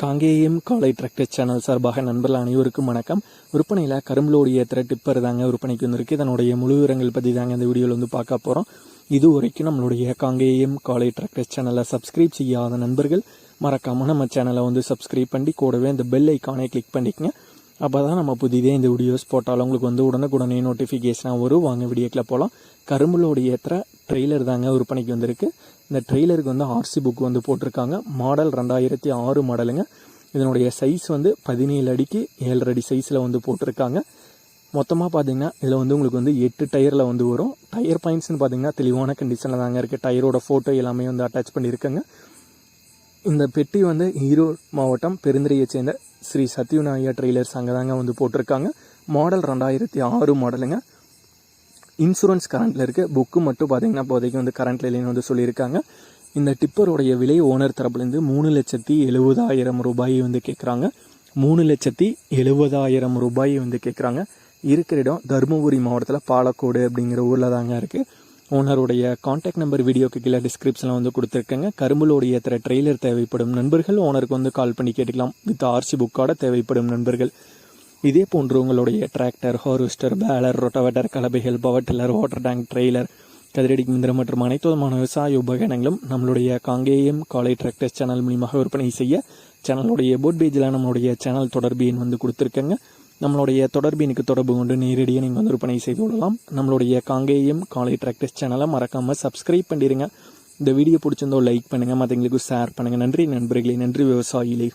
காங்கேயம் காலை tractor channel சார்பாக நண்பர்கள் அனைவருக்கும் வணக்கம். விற்பனையில் கரும்புலோடு ஏற்றுற டிப்பர் தாங்க விற்பனைக்கு வந்திருக்கு. இதனுடைய முழு விவரங்கள் பற்றி தாங்க இந்த வீடியோவில் வந்து பார்க்க போகிறோம். இது வரைக்கும் நம்மளுடைய காங்கேயம் காலை டிராக்டர் சேனலை சப்ஸ்கிரைப் செய்யாத நண்பர்கள் மறக்காமல் நம்ம சேனலை வந்து சப்ஸ்கிரைப் பண்ணி கூடவே இந்த பெல் ஐக்கானை கிளிக் பண்ணிக்கங்க. அப்போ தான் நம்ம புதிதே இந்த வீடியோஸ் போட்டாலும் உங்களுக்கு வந்து உடனுக்குடனே நோட்டிஃபிகேஷனாக வரும். வாங்க வீடியோக்கில் போகலாம். கரும்புலோடு ஏற்றுற ட்ரெய்லர் தாங்க விற்பனைக்கு வந்திருக்கு. இந்த ட்ரெய்லருக்கு வந்து ஆர்சி புக் வந்து போட்டிருக்காங்க. மாடல் 2006 மாடலுங்க. இதனுடைய சைஸ் வந்து 17 அடிக்கு 7 அடி சைஸில் வந்து போட்டிருக்காங்க. மொத்தமாக பார்த்தீங்கன்னா இதில் வந்து உங்களுக்கு வந்து 8 டயரில் வந்து வரும். டயர் பாயிண்ட்ஸ்னு பார்த்தீங்கன்னா தெளிவான கண்டிஷனில் தாங்க இருக்குது. டயரோட ஃபோட்டோ எல்லாமே வந்து அட்டாச் பண்ணியிருக்காங்க. இந்த பெட்டி வந்து ஈரோடு மாவட்டம் பெருந்துறையை சேர்ந்த ஸ்ரீ சத்யநாயா ட்ரெய்லர்ஸ் அங்கே தாங்க வந்து போட்டிருக்காங்க. மாடல் 2006 மாடலுங்க. இன்சூரன்ஸ் கரண்ட்டில் இருக்குது. புக்கு மட்டும் பார்த்தீங்கன்னா இப்போதைக்கு வந்து கரண்ட்டில் இல்லைன்னு வந்து சொல்லியிருக்காங்க. இந்த டிப்பருடைய விலை ஓனர் தரப்புலேருந்து 3,70,000 ரூபாய் வந்து கேட்குறாங்க. 3,70,000 ரூபாய் வந்து கேட்குறாங்க. இருக்கிற இடம் தருமபுரி மாவட்டத்தில் பாலக்கோடு அப்படிங்கிற ஊரில் தாங்க இருக்குது. ஓனருடைய கான்டாக்ட் நம்பர் வீடியோக்கு கீழே டிஸ்கிரிப்ஷனில் வந்து கொடுத்துருக்கேங்க. கரும்புலோடு ஏற்றுற ட்ரெய்லர் தேவைப்படும் நண்பர்கள் ஓனருக்கு வந்து கால் பண்ணி கேட்டுக்கலாம். வித் ஆர்சி புக்கோட தேவைப்படும் நண்பர்கள். இதே போன்று உங்களுடைய டிராக்டர், ஹார்வெஸ்டர், பேலர், ரொட்டவேட்டர், கலபைகள், power tiller, water tank, trailer, கதிரடி மிந்திரம் மற்றும் அனைத்து விதமான விவசாய உபகரணங்களும் நம்மளுடைய காங்கேயம் காலை டிராக்டர் சேனல் மூலியமாக விற்பனை செய்ய சேனலுடைய போட் பேஜில் நம்மளுடைய சேனல் தொடர்பு எண் வந்து கொடுத்துருக்கேங்க. நம்மளுடைய தொடர்பு எனக்கு தொடர்பு கொண்டு நேரடியாக நீங்கள் வந்து விற்பனை செய்து கொள்ளலாம். நம்மளுடைய காங்கேயம் காலை டிராக்டர் சேனலை மறக்காமல் சப்ஸ்கிரைப் பண்ணிடுங்க. இந்த வீடியோ பிடிச்சிருந்தோ லைக் பண்ணுங்கள், மற்றவங்களுக்கு ஷேர் பண்ணுங்கள். நன்றி நண்பர்களே, நன்றி விவசாயிகளே.